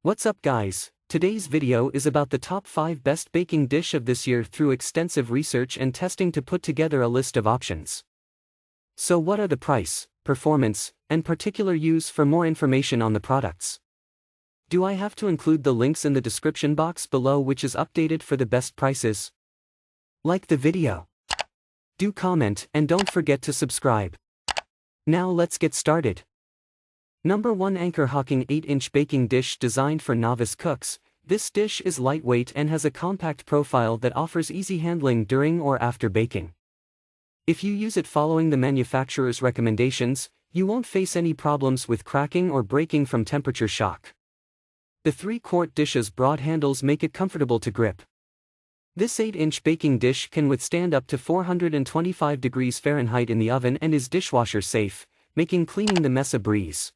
What's up guys, today's video is about the top 5 best baking dish of this year through extensive research and testing to put together a list of options. So what are the price, performance, and particular use? For more information on the products, do I have to include the links in the description box below which is updated for the best prices? Like the video, do comment and don't forget to subscribe. Now let's get started. Number 1, Anchor Hocking 8-inch baking dish designed for novice cooks. This dish is lightweight and has a compact profile that offers easy handling during or after baking. If you use it following the manufacturer's recommendations, you won't face any problems with cracking or breaking from temperature shock. The 3-quart dish's broad handles make it comfortable to grip. This 8-inch baking dish can withstand up to 425 degrees Fahrenheit in the oven and is dishwasher safe, making cleaning the mess a breeze.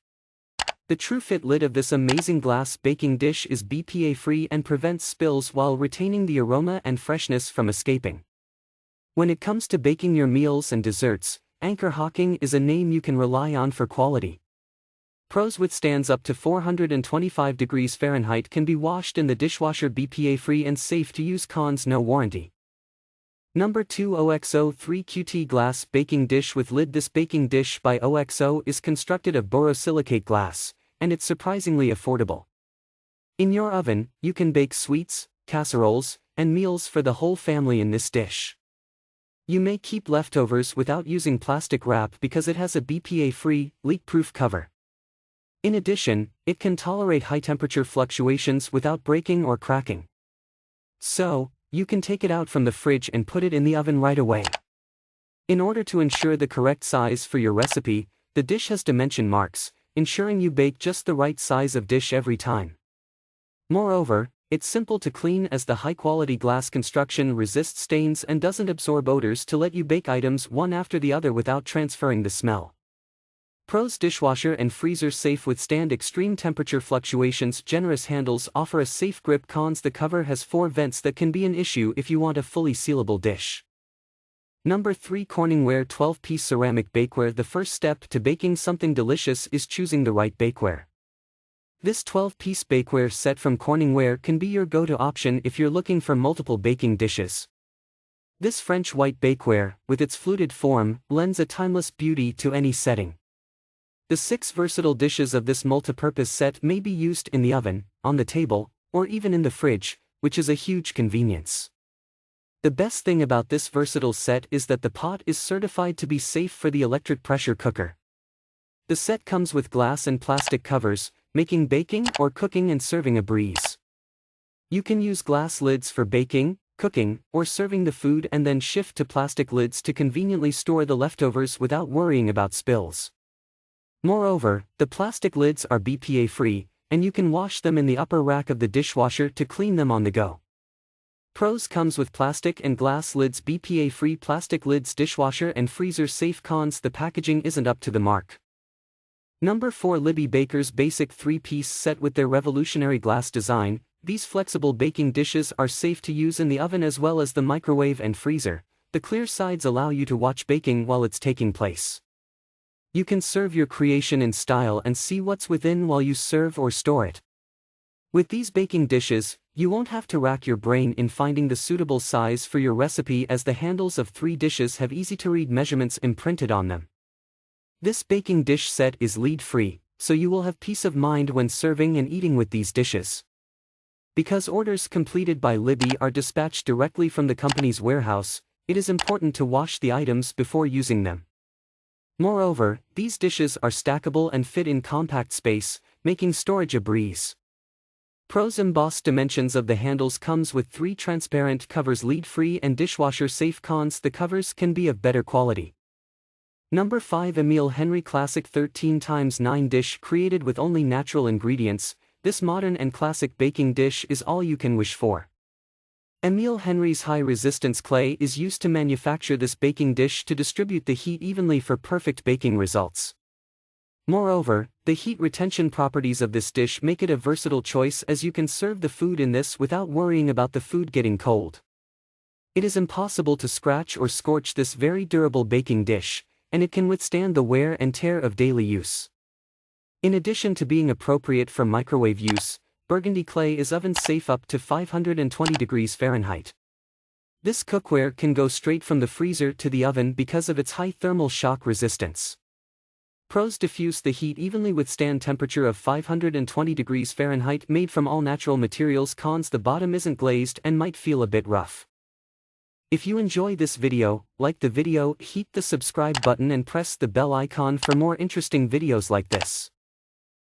The true-fit lid of this amazing glass baking dish is BPA-free and prevents spills while retaining the aroma and freshness from escaping. When it comes to baking your meals and desserts, Anchor Hocking is a name you can rely on for quality. Pros: withstands up to 425 degrees Fahrenheit, can be washed in the dishwasher, BPA-free and safe to use. Cons: no warranty. Number 2, OXO 3QT glass baking dish with lid. This baking dish by OXO is constructed of borosilicate glass, and it's surprisingly affordable. In your oven, you can bake sweets, casseroles, and meals for the whole family in this dish. You may keep leftovers without using plastic wrap because it has a BPA-free, leak-proof cover. In addition, it can tolerate high temperature fluctuations without breaking or cracking. So, you can take it out from the fridge and put it in the oven right away. In order to ensure the correct size for your recipe, the dish has dimension marks, ensuring you bake just the right size of dish every time. Moreover, it's simple to clean as the high-quality glass construction resists stains and doesn't absorb odors to let you bake items one after the other without transferring the smell. Pros: dishwasher and freezer safe, withstand extreme temperature fluctuations. Generous handles offer a safe grip. Cons: the cover has 4 vents that can be an issue if you want a fully sealable dish. Number 3, CorningWare 12-piece ceramic bakeware. The first step to baking something delicious is choosing the right bakeware. This 12-piece bakeware set from CorningWare can be your go-to option if you're looking for multiple baking dishes. This French white bakeware, with its fluted form, lends a timeless beauty to any setting. The 6 versatile dishes of this multipurpose set may be used in the oven, on the table, or even in the fridge, which is a huge convenience. The best thing about this versatile set is that the pot is certified to be safe for the electric pressure cooker. The set comes with glass and plastic covers, making baking or cooking and serving a breeze. You can use glass lids for baking, cooking, or serving the food, and then shift to plastic lids to conveniently store the leftovers without worrying about spills. Moreover, the plastic lids are BPA-free, and you can wash them in the upper rack of the dishwasher to clean them on the go. Pros: comes with plastic and glass lids. BPA-free plastic lids, dishwasher and freezer safe. Cons: the packaging isn't up to the mark. Number 4, Libbey Baker's Basic 3-piece set. With their revolutionary glass design, these flexible baking dishes are safe to use in the oven as well as the microwave and freezer. The clear sides allow you to watch baking while it's taking place. You can serve your creation in style and see what's within while you serve or store it. With these baking dishes, you won't have to rack your brain in finding the suitable size for your recipe, as the handles of 3 dishes have easy-to-read measurements imprinted on them. This baking dish set is lead-free, so you will have peace of mind when serving and eating with these dishes. Because orders completed by Libbey are dispatched directly from the company's warehouse, it is important to wash the items before using them. Moreover, these dishes are stackable and fit in compact space, making storage a breeze. Pros: embossed dimensions of the handles, comes with 3 transparent covers, lead-free and dishwasher safe. Cons: the covers can be of better quality. Number 5, Emile Henry Classic 13x9 dish. Created with only natural ingredients, this modern and classic baking dish is all you can wish for. Emile Henry's high-resistance clay is used to manufacture this baking dish to distribute the heat evenly for perfect baking results. Moreover, the heat retention properties of this dish make it a versatile choice, as you can serve the food in this without worrying about the food getting cold. It is impossible to scratch or scorch this very durable baking dish, and it can withstand the wear and tear of daily use. In addition to being appropriate for microwave use, burgundy clay is oven safe up to 520 degrees Fahrenheit. This cookware can go straight from the freezer to the oven because of its high thermal shock resistance. Pros: diffuse the heat evenly, withstand temperature of 520 degrees Fahrenheit, made from all natural materials. Cons: the bottom isn't glazed and might feel a bit rough. If you enjoy this video, like the video, hit the subscribe button and press the bell icon for more interesting videos like this.